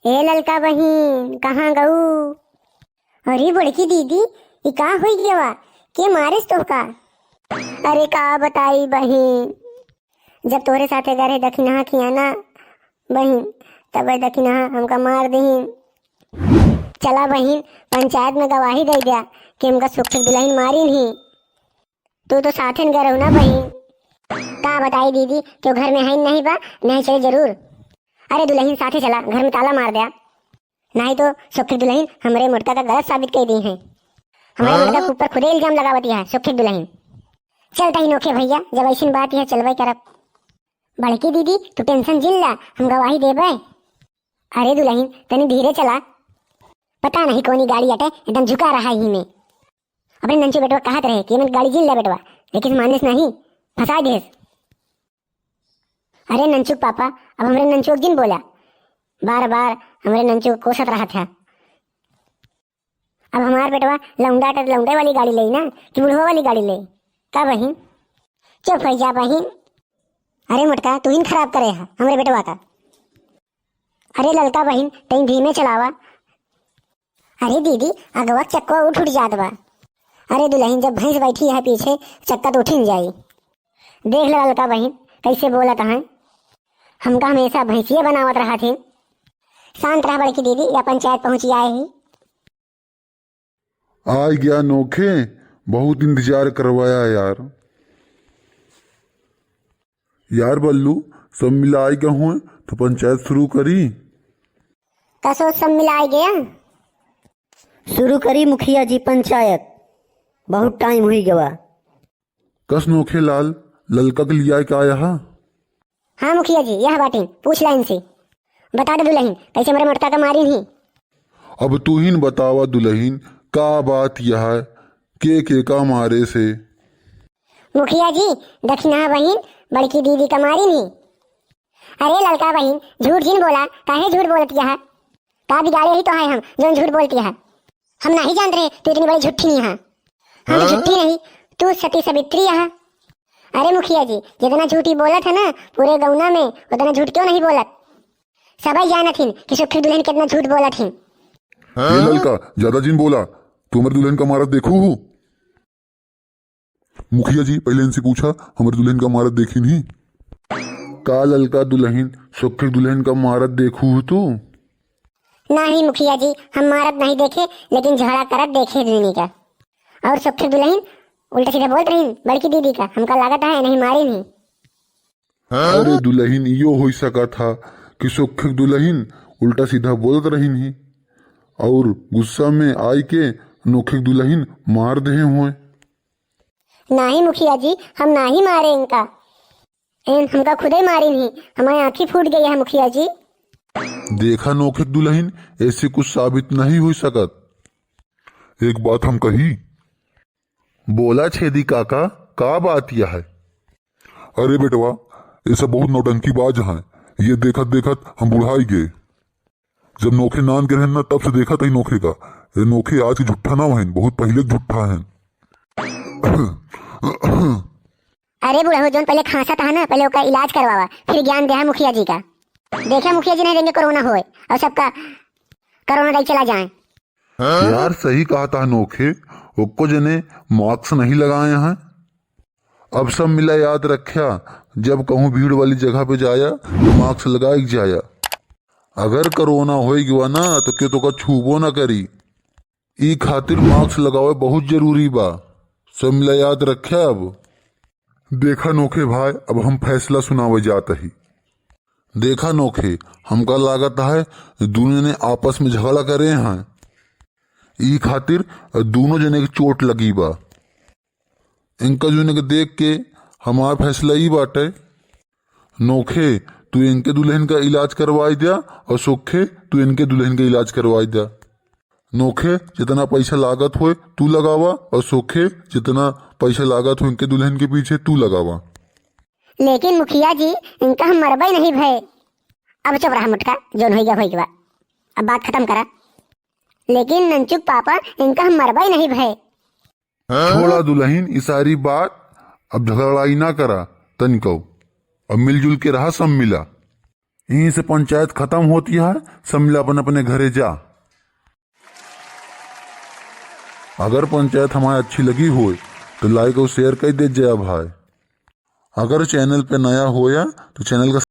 ए ललका बहिन कहाँ गऊ? अरे बड़की दीदी ये का हुई गया के मारिस तो का? अरे का बताई बहिन, जब तोरे साथे गरे दखिना खियाना बहिन तब दखिना हमका मार दहीन। चला बहिन पंचायत में गवाही दे दिया कि हमका सुख दुल्हन मारी नहीं। तू तो साथे न गए ना बहिन। का बताई दीदी क्यों घर में है नहीं बा? नहीं चले जरूर। अरे दुल्हन साथे चला, घर में ताला मार दिया, नहीं तो सुखी दुल्हन हमारे मुर्दा का गलत साबित कर दी है। हमारे मुर्दा के ऊपर खुदे इल्जाम लगावती है सुखी दुल्हन। चलता ही नोखे भैया, जब ऐसी बात है चलवाई करब। बड़की दीदी तू टेंशन जिल ला, हम गवाही देबे। अरे दुल्हन तनी धीरे चला, पता नहीं कौन गाड़ी अटे एकदम झुका रहा ही में। अपने नंचू बेटवा कहत रहे कि मैं गाड़ी जिल ला बेटवा, लेकिन मानिस नहीं, फंसा दे। अरे नंचू पापा अब हमारे नंचू जिन बोला, बार बार हमारे नंचू कोसत रहा था। अब हमारे बेटवा लौंडा टर लौंडे वाली गाड़ी ले ना कि बुढ़वा वाली गाड़ी ले? का बहिन चुप हो जा बहिन। अरे मटका तू ही खराब करे है हमारे बेटवा का। अरे ललका बहिन तई धीमे चलावा। अरे दीदी अगवा चक्का उठ जात बा। अरे दुल्हन जब भैंस बैठी है पीछे चक्का तो उठ ही जाई। देख लो ललका बहिन कैसे बोलत है, हमका हमेशा भैंसिया बनावत रहा थे। शांत रहा बड़की दीदी, या पंचायत पहुंची आए ही। आ गया नोखे, बहुत इंतजार करवाया यार। यार बल्लू सब मिलाई गए हुए तो पंचायत शुरू करी। कसो सब मिलाई गया? शुरू करी मुखिया जी पंचायत, बहुत टाइम हुई गवा। कस नोखे लाल ललका के लिया क्या आया? हाँ मुखिया जी यह बातें पूछ ला इनसे। बता दे दुल्हन कैसे हमारे मर्दा का मारी नहीं। अब तू ही बतावा दुल्हन का बात यह है के का मारे से? मुखिया जी दक्षिणा बहन बड़की दीदी का मारी नहीं। अरे ललका बहन झूठ जिन बोला, काहे झूठ बोलती है? का बिगाड़े ही तो है हम जो झूठ बोलती है। हम नहीं जान रहे तू इतनी बड़ी झूठी नहीं है। हम झूठी नहीं, तू सती सावित्री है। अरे मुखिया जी जितना झूठी बोलत है ना पूरे गौना में, उतना झूठ क्यों नहीं बोलत? सबई जानत हिन कि सुखी दुल्हन कितना झूठ बोलत हिन। ये ललका ज्यादा जिन बोला, तू हमारे दुल्हन का मारत देखू हूँ? मुखिया जी पहले इनसे पूछा हमारे दुल्हन का मारत देखी नहीं? का ललका दुल्हन सुखी दुल्हन का मारत देखू हूँ तू? नहीं मुखिया जी हम मारत नहीं देखे, लेकिन झगड़ा करत देखे दुल्हनी का। और सुखी दुल्हन उल्टा सीधा बोलत रही बड़की दीदी का, हमका लागत है नहीं मारी नहीं। अरे दुल्हन यो हो सका था कि सुखी दुल्हन उल्टा सीधा बोलत रही नहीं और गुस्सा में आई के नोखे दुल्हन मार दे हुए। नहीं मुखिया जी हम नहीं मारे इनका, हमका खुदे मारी नहीं, हमारी आंखें फूट गई है मुखिया जी। देखा नोखे दुल्हन ऐसे कुछ साबित नहीं हो सकत। एक बात हम कही, बोला छेदी काका का बात यह है? अरे बेटवा ऐसा बहुत नौटंकीबाज है, ये देखत देखत हम बुढ़ाई गए। जब नोखे नान के रहन ना तब से देखा था नोखे का, ये नोखे आज की झुट्ठा ना है, बहुत पहले झुट्ठा है। अरे बुढ़ा हो जोन पहले खांसा था ना, पहले उसका इलाज करवावा फिर ज्ञान दे मुखिया जी का। देखा मुखिया जी नहीं देंगे कोरोना होए और सबका कोरोना नहीं चला जाए। यार सही कहा था नोखे, उसको जने मास्क नहीं लगाए हैं। अब सब मिला याद रखा, जब कहूँ भीड़ वाली जगह पे जाया मास्क लगाई जाया। अगर कोरोना हो गया ना तो क्यों तो का छूबो ना करी, ई खातिर मास्क लगावे बहुत जरूरी बा। सब मिला याद रखा। अब देखा नोखे भाई अब हम फैसला सुनावे जाते ही। देखा नोखे हमका लागत है दोनों ने आपस में झगड़ा करे हैं, ई खातिर दोनों जने की चोट लगी बा। इनका जो ने देख के हमारा फैसला ही बाटे, नोखे तू इनके दुल्हन का इलाज करवाई दिया और सुखे तू इनके दुल्हन का इलाज करवाई दिया। नोखे जितना पैसा लागत हो तू लगावा और सुखे जितना पैसा लागत हो इनके दुल्हन के पीछे तू लगावा। लेकिन मुखिया जी इनका हम मरबई नहीं भय। अब चुप रहा मुटका, जोन हो गया अब बात खत्म करा। लेकिन नंचुक पापा इनका हम मरबई नहीं भय। छोड़ा दुल्हन ये सारी बात, अब झगड़ाई ना करा तनिको, अब मिलजुल के रहा सब मिला। यहीं से पंचायत खत्म होती है। सब मिला अपन अपने घरे जा। अगर पंचायत हमारी अच्छी लगी हो तो लाइक और शेयर कर दे जया भाई। अगर चैनल पे नया हो या तो चैनल का